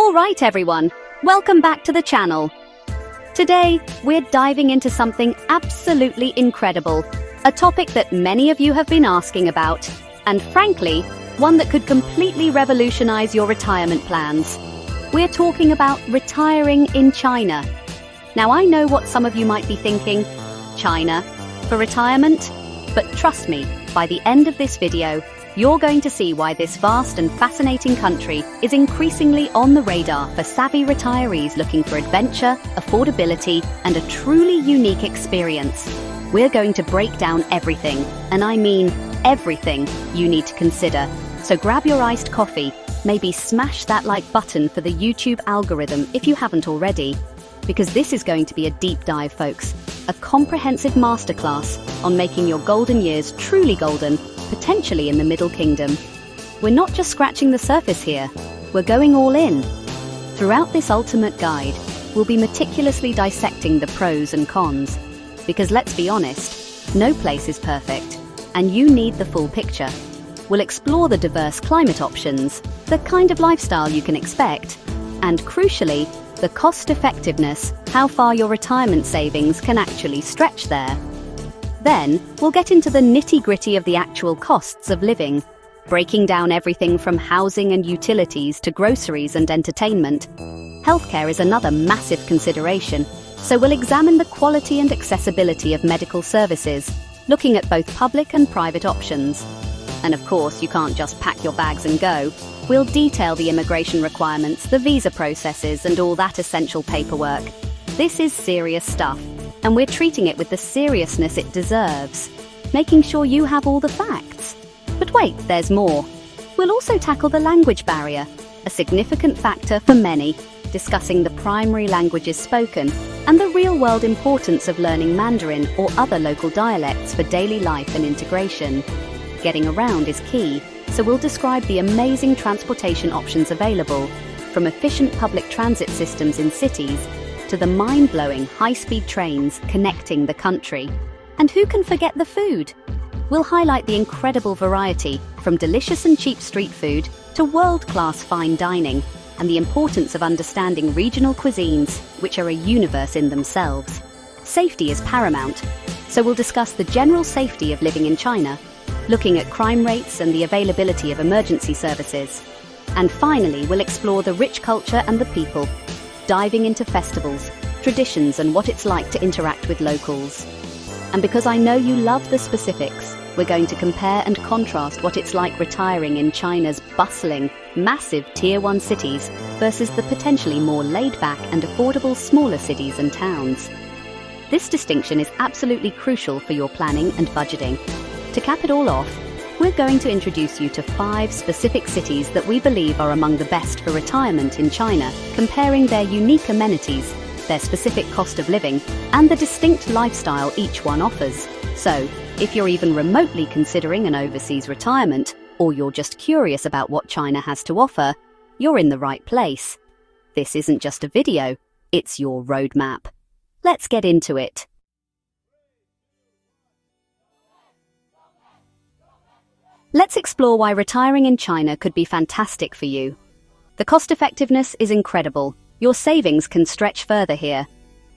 All right, everyone, welcome back to the channel. Today, we're diving into something absolutely incredible, a topic that many of you have been asking about, and frankly, one that could completely revolutionize your retirement plans. We're talking about retiring in China. Now, I know what some of you might be thinking, China for retirement? But trust me, by the end of this video, you're going to see why this vast and fascinating country is increasingly on the radar for savvy retirees looking for adventure, affordability, and a truly unique experience. We're going to break down everything, and I mean everything, you need to consider. So grab your iced coffee, maybe smash that like button for the YouTube algorithm if you haven't already, because this is going to be a deep dive, folks. A comprehensive masterclass on making your golden years truly golden, potentially in the Middle Kingdom. We're not just scratching the surface here, we're going all in. Throughout this ultimate guide, we'll be meticulously dissecting the pros and cons. Because let's be honest, no place is perfect, and you need the full picture. We'll explore the diverse climate options, the kind of lifestyle you can expect, and crucially, the cost-effectiveness, how far your retirement savings can actually stretch there. Then, we'll get into the nitty-gritty of the actual costs of living, breaking down everything from housing and utilities to groceries and entertainment. Healthcare is another massive consideration, so we'll examine the quality and accessibility of medical services, looking at both public and private options. And of course, you can't just pack your bags and go. We'll detail the immigration requirements, the visa processes, and all that essential paperwork. This is serious stuff, and we're treating it with the seriousness it deserves, making sure you have all the facts. But wait, there's more. We'll also tackle the language barrier, a significant factor for many, discussing the primary languages spoken and the real-world importance of learning Mandarin or other local dialects for daily life and integration. Getting around is key, so we'll describe the amazing transportation options available, from efficient public transit systems in cities to the mind-blowing high-speed trains connecting the country. And who can forget the food? We'll highlight the incredible variety, from delicious and cheap street food to world-class fine dining, and the importance of understanding regional cuisines, which are a universe in themselves. Safety is paramount, so we'll discuss the general safety of living in China, looking at crime rates and the availability of emergency services. And finally, we'll explore the rich culture and the people, diving into festivals, traditions, and what it's like to interact with locals. And because I know you love the specifics, we're going to compare and contrast what it's like retiring in China's bustling, massive Tier 1 cities versus the potentially more laid-back and affordable smaller cities and towns. This distinction is absolutely crucial for your planning and budgeting. To cap it all off, we're going to introduce you to 5 specific cities that we believe are among the best for retirement in China, comparing their unique amenities, their specific cost of living, and the distinct lifestyle each one offers. So, if you're even remotely considering an overseas retirement, or you're just curious about what China has to offer, you're in the right place. This isn't just a video, it's your roadmap. Let's get into it. Let's explore why retiring in China could be fantastic for you. The cost-effectiveness is incredible. Your savings can stretch further here.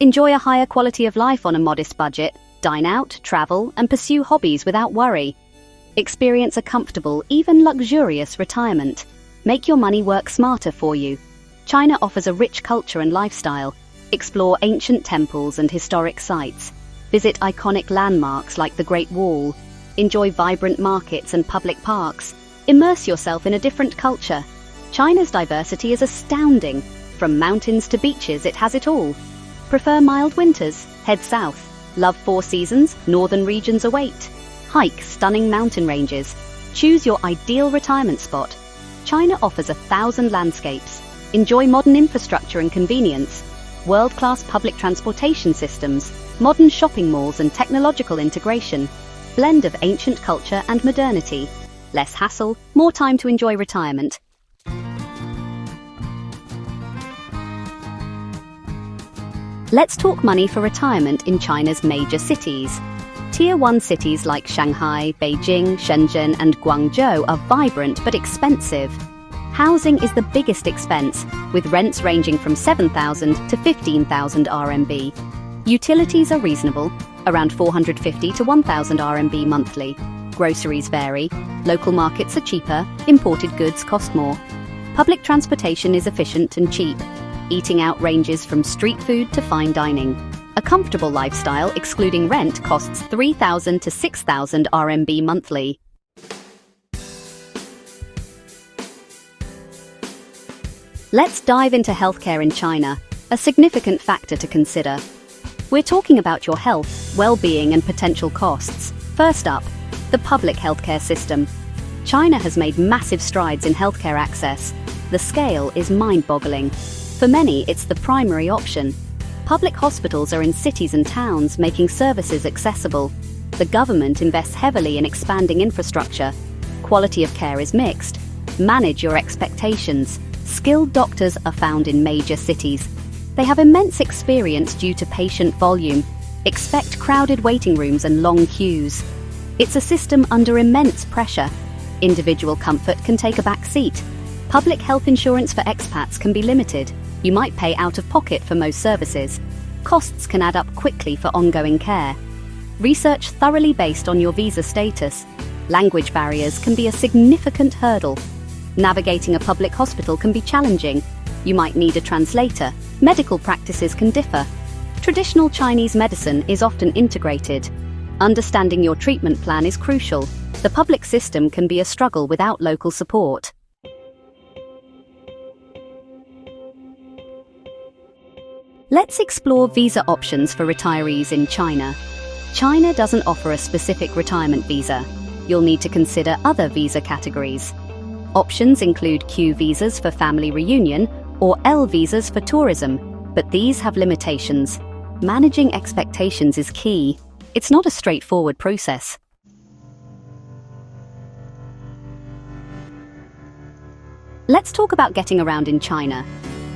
Enjoy a higher quality of life on a modest budget, dine out, travel, and pursue hobbies without worry. Experience a comfortable, even luxurious retirement. Make your money work smarter for you. China offers a rich culture and lifestyle. Explore ancient temples and historic sites. Visit iconic landmarks like the Great Wall. Enjoy vibrant markets and public parks. Immerse yourself in a different culture. China's diversity is astounding. From mountains to beaches, it has it all. Prefer mild winters? Head south. Love 4 seasons? Northern regions await. Hike stunning mountain ranges. Choose your ideal retirement spot. China offers 1,000 landscapes. Enjoy modern infrastructure and convenience. World-class public transportation systems, modern shopping malls and technological integration. Blend of ancient culture and modernity. Less hassle, more time to enjoy retirement. Let's talk money for retirement in China's major cities. Tier 1 cities like Shanghai, Beijing, Shenzhen, and Guangzhou are vibrant but expensive. Housing is the biggest expense, with rents ranging from 7,000 to 15,000 RMB. Utilities are reasonable, around 450 to 1,000 RMB monthly. Groceries vary, local markets are cheaper, imported goods cost more. Public transportation is efficient and cheap. Eating out ranges from street food to fine dining. A comfortable lifestyle, excluding rent, costs 3,000 to 6,000 RMB monthly. Let's dive into healthcare in China, a significant factor to consider. We're talking about your health, well-being, and potential costs. First up, the public healthcare system. China has made massive strides in healthcare access. The scale is mind-boggling. For many, it's the primary option. Public hospitals are in cities and towns, making services accessible. The government invests heavily in expanding infrastructure. Quality of care is mixed. Manage your expectations. Skilled doctors are found in major cities. They have immense experience due to patient volume. Expect crowded waiting rooms and long queues. It's a system under immense pressure. Individual comfort can take a back seat. Public health insurance for expats can be limited. You might pay out of pocket for most services. Costs can add up quickly for ongoing care. Research thoroughly based on your visa status. Language barriers can be a significant hurdle. Navigating a public hospital can be challenging. You might need a translator. Medical practices can differ. Traditional Chinese medicine is often integrated. Understanding your treatment plan is crucial. The public system can be a struggle without local support. Let's explore visa options for retirees in China. China doesn't offer a specific retirement visa. You'll need to consider other visa categories. Options include Q visas for family reunion or L visas for tourism, but these have limitations. Managing expectations is key. It's not a straightforward process. Let's talk about getting around in China.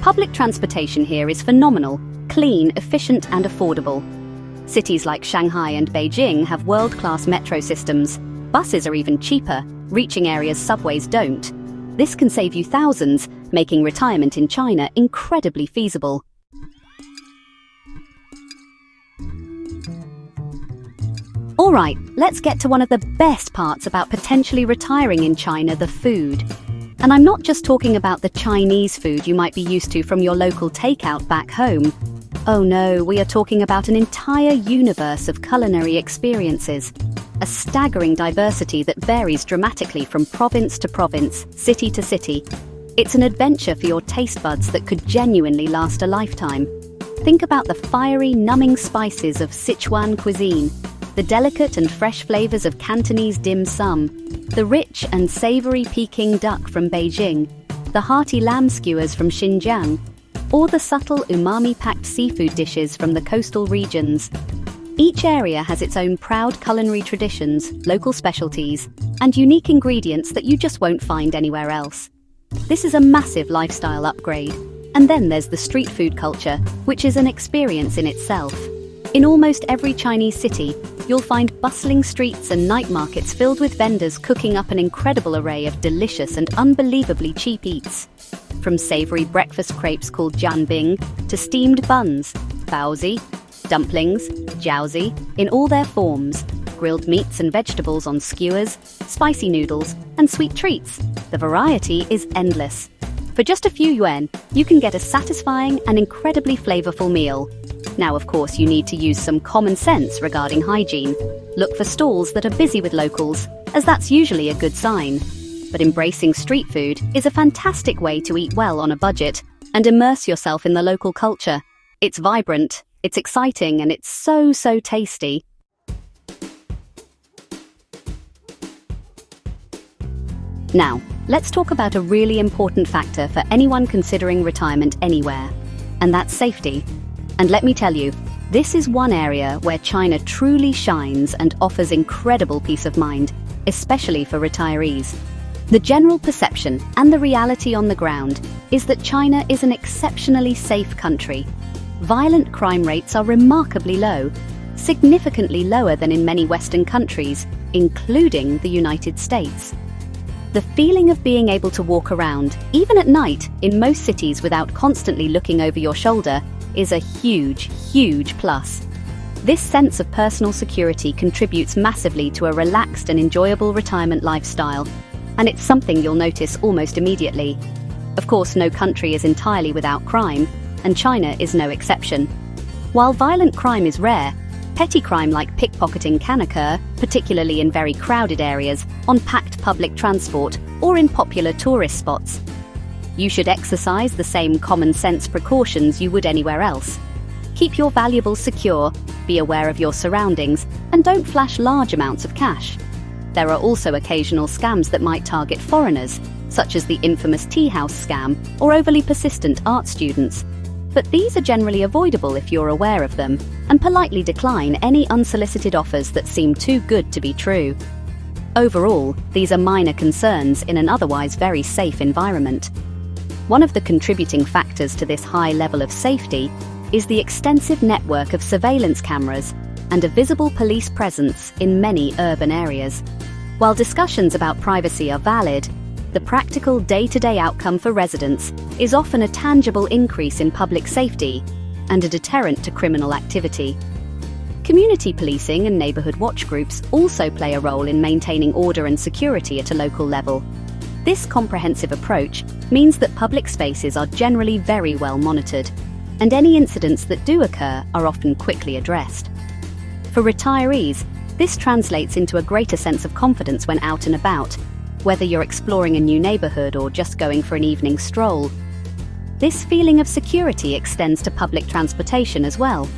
Public transportation here is phenomenal, clean, efficient, and affordable. Cities like Shanghai and Beijing have world-class metro systems. Buses are even cheaper, reaching areas subways don't. This can save you thousands, making retirement in China incredibly feasible. Alright, let's get to one of the best parts about potentially retiring in China, the food. And I'm not just talking about the Chinese food you might be used to from your local takeout back home. Oh no, we are talking about an entire universe of culinary experiences. A staggering diversity that varies dramatically from province to province, city to city. It's an adventure for your taste buds that could genuinely last a lifetime. Think about the fiery, numbing spices of Sichuan cuisine, the delicate and fresh flavors of Cantonese dim sum, the rich and savory Peking duck from Beijing, the hearty lamb skewers from Xinjiang, or the subtle umami-packed seafood dishes from the coastal regions. Each area has its own proud culinary traditions, local specialties, and unique ingredients that you just won't find anywhere else. This is a massive lifestyle upgrade. And then there's the street food culture, which is an experience in itself. In almost every Chinese city, you'll find bustling streets and night markets filled with vendors cooking up an incredible array of delicious and unbelievably cheap eats. From savory breakfast crepes called jianbing to steamed buns, baozi, dumplings, jiaozi, in all their forms, grilled meats and vegetables on skewers, spicy noodles, and sweet treats. The variety is endless. For just a few yuan, you can get a satisfying and incredibly flavorful meal. Now, of course, you need to use some common sense regarding hygiene. Look for stalls that are busy with locals, as that's usually a good sign. But embracing street food is a fantastic way to eat well on a budget and immerse yourself in the local culture. It's vibrant, it's exciting, and it's so tasty. Now, let's talk about a really important factor for anyone considering retirement anywhere, and that's safety. And let me tell you, this is one area where China truly shines and offers incredible peace of mind, especially for retirees. The general perception and the reality on the ground is that China is an exceptionally safe country. Violent crime rates are remarkably low, significantly lower than in many Western countries, including the United States. The feeling of being able to walk around, even at night, in most cities without constantly looking over your shoulder is a huge, huge plus. This sense of personal security contributes massively to a relaxed and enjoyable retirement lifestyle, and it's something you'll notice almost immediately. Of course, no country is entirely without crime, and China is no exception. While violent crime is rare, petty crime like pickpocketing can occur, particularly in very crowded areas, on packed public transport, or in popular tourist spots. You should exercise the same common sense precautions you would anywhere else. Keep your valuables secure, be aware of your surroundings, and don't flash large amounts of cash. There are also occasional scams that might target foreigners, such as the infamous tea house scam or overly persistent art students. But these are generally avoidable if you're aware of them, and politely decline any unsolicited offers that seem too good to be true. Overall, these are minor concerns in an otherwise very safe environment. One of the contributing factors to this high level of safety is the extensive network of surveillance cameras and a visible police presence in many urban areas. While discussions about privacy are valid, the practical day-to-day outcome for residents is often a tangible increase in public safety and a deterrent to criminal activity. Community policing and neighborhood watch groups also play a role in maintaining order and security at a local level. This comprehensive approach means that public spaces are generally very well monitored, and any incidents that do occur are often quickly addressed. For retirees, this translates into a greater sense of confidence when out and about, whether you're exploring a new neighborhood or just going for an evening stroll. This feeling of security extends to public transportation as well.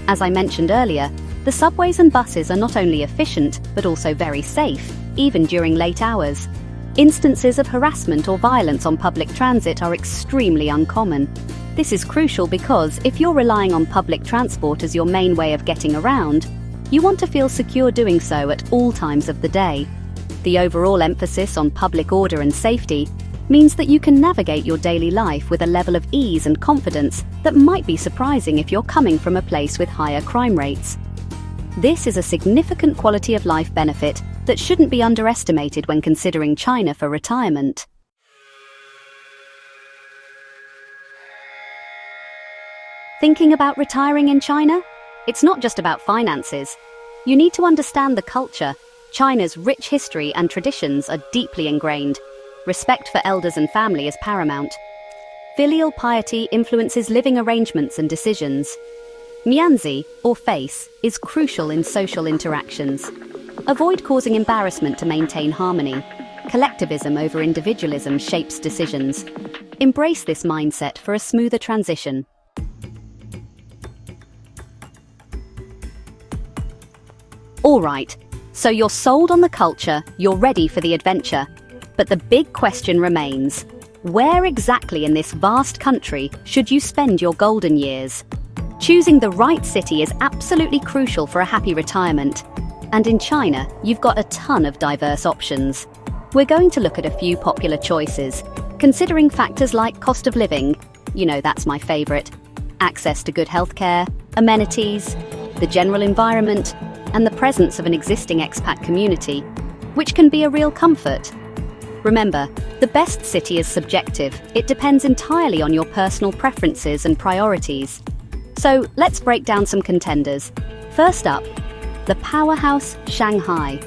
As I mentioned earlier, the subways and buses are not only efficient, but also very safe, even during late hours. Instances of harassment or violence on public transit are extremely uncommon. This is crucial because if you're relying on public transport as your main way of getting around, you want to feel secure doing so at all times of the day. The overall emphasis on public order and safety means that you can navigate your daily life with a level of ease and confidence that might be surprising if you're coming from a place with higher crime rates. This is a significant quality of life benefit that shouldn't be underestimated when considering China for retirement. Thinking about retiring in China? It's not just about finances. You need to understand the culture. China's rich history and traditions are deeply ingrained. Respect for elders and family is paramount. Filial piety influences living arrangements and decisions. Mianzi, or face, is crucial in social interactions. Avoid causing embarrassment to maintain harmony. Collectivism over individualism shapes decisions. Embrace this mindset for a smoother transition. All right, so you're sold on the culture, you're ready for the adventure. But the big question remains, where exactly in this vast country should you spend your golden years? Choosing the right city is absolutely crucial for a happy retirement. And in China, you've got a ton of diverse options. We're going to look at a few popular choices, considering factors like cost of living, that's my favorite, access to good healthcare, amenities, the general environment, and the presence of an existing expat community, which can be a real comfort. Remember, the best city is subjective. It depends entirely on your personal preferences and priorities. So let's break down some contenders. First up, the powerhouse Shanghai.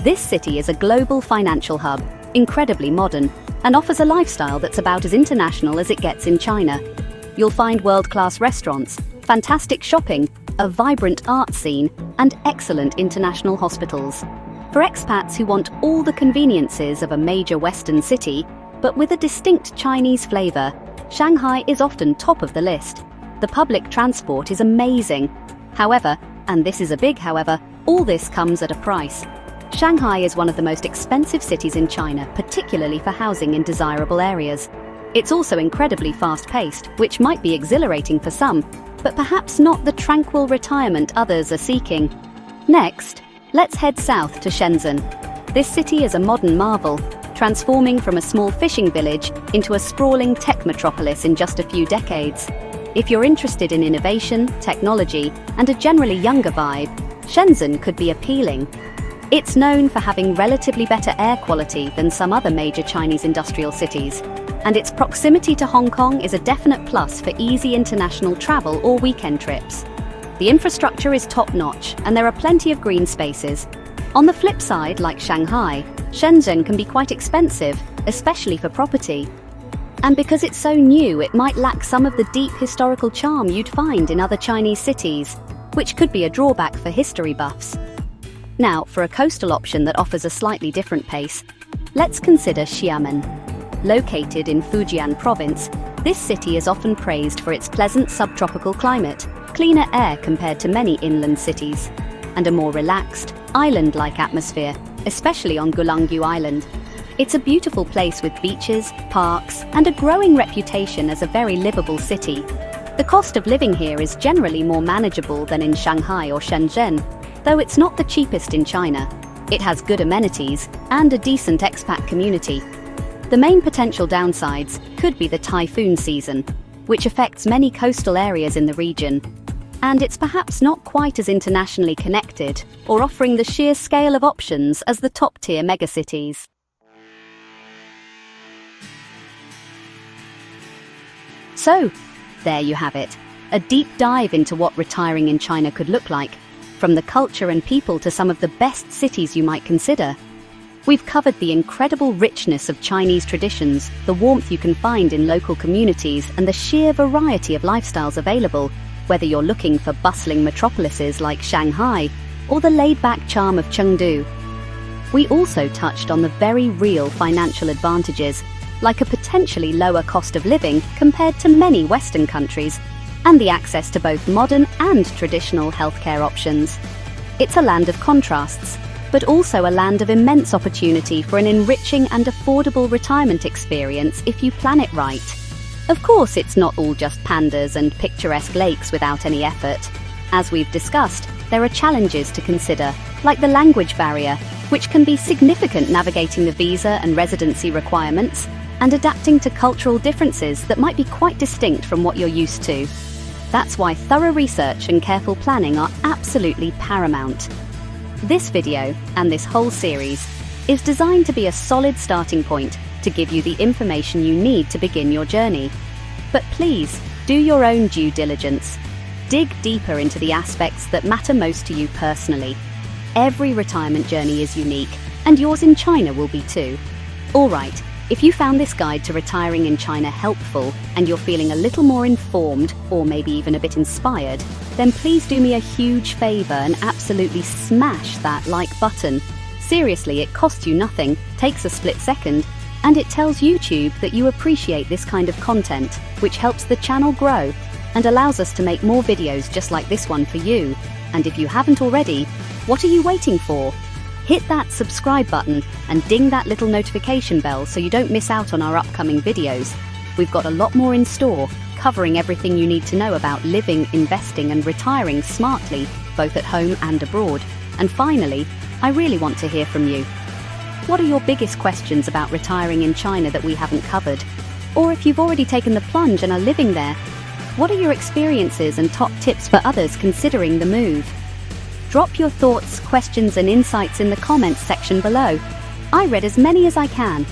This city is a global financial hub, incredibly modern, and offers a lifestyle that's about as international as it gets in China. You'll find world-class restaurants, fantastic shopping, a vibrant art scene, and excellent international hospitals. For expats who want all the conveniences of a major Western city, but with a distinct Chinese flavor, Shanghai is often top of the list. The public transport is amazing. However, and this is a big however, all this comes at a price. Shanghai is one of the most expensive cities in China, particularly for housing in desirable areas. It's also incredibly fast-paced, which might be exhilarating for some, but perhaps not the tranquil retirement others are seeking. Next, let's head south to Shenzhen. This city is a modern marvel, transforming from a small fishing village into a sprawling tech metropolis in just a few decades. If you're interested in innovation, technology, and a generally younger vibe, Shenzhen could be appealing. It's known for having relatively better air quality than some other major Chinese industrial cities, and its proximity to Hong Kong is a definite plus for easy international travel or weekend trips. The infrastructure is top-notch, and there are plenty of green spaces. On the flip side, like Shanghai, Shenzhen can be quite expensive, especially for property. And because it's so new, it might lack some of the deep historical charm you'd find in other Chinese cities, which could be a drawback for history buffs. Now, for a coastal option that offers a slightly different pace, let's consider Xi'an. Located in Fujian province, this city is often praised for its pleasant subtropical climate, cleaner air compared to many inland cities, and a more relaxed, island-like atmosphere, especially on Guilin Island. It's a beautiful place with beaches, parks, and a growing reputation as a very livable city. The cost of living here is generally more manageable than in Shanghai or Shenzhen, though it's not the cheapest in China. It has good amenities and a decent expat community. The main potential downsides could be the typhoon season, which affects many coastal areas in the region. And it's perhaps not quite as internationally connected or offering the sheer scale of options as the top-tier megacities. So, there you have it, a deep dive into what retiring in China could look like, from the culture and people to some of the best cities you might consider. We've covered the incredible richness of Chinese traditions, the warmth you can find in local communities, and the sheer variety of lifestyles available, whether you're looking for bustling metropolises like Shanghai or the laid-back charm of Chengdu. We also touched on the very real financial advantages, like a potentially lower cost of living compared to many Western countries, and the access to both modern and traditional healthcare options. It's a land of contrasts, but also a land of immense opportunity for an enriching and affordable retirement experience if you plan it right. Of course, it's not all just pandas and picturesque lakes without any effort. As we've discussed, there are challenges to consider, like the language barrier, which can be significant navigating the visa and residency requirements, and adapting to cultural differences that might be quite distinct from what you're used to. That's why thorough research and careful planning are absolutely paramount. This video, and this whole series, is designed to be a solid starting point to give you the information you need to begin your journey. But please, do your own due diligence. Dig deeper into the aspects that matter most to you personally. Every retirement journey is unique, and yours in China will be too. Alright, if you found this guide to retiring in China helpful, and you're feeling a little more informed, or maybe even a bit inspired, then please do me a huge favour and absolutely smash that like button. Seriously, it costs you nothing, takes a split second, and it tells YouTube that you appreciate this kind of content, which helps the channel grow and allows us to make more videos just like this one for you. And if you haven't already, what are you waiting for? Hit that subscribe button and ding that little notification bell so you don't miss out on our upcoming videos. We've got a lot more in store, covering everything you need to know about living, investing and retiring smartly, both at home and abroad. And finally, I really want to hear from you. What are your biggest questions about retiring in China that we haven't covered? Or if you've already taken the plunge and are living there, what are your experiences and top tips for others considering the move? Drop your thoughts, questions and insights in the comments section below. I read as many as I can.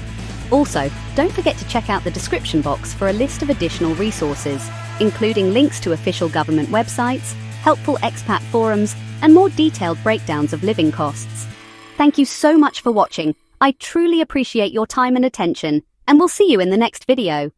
Also, don't forget to check out the description box for a list of additional resources, including links to official government websites, helpful expat forums, and more detailed breakdowns of living costs. Thank you so much for watching. I truly appreciate your time and attention, and we'll see you in the next video.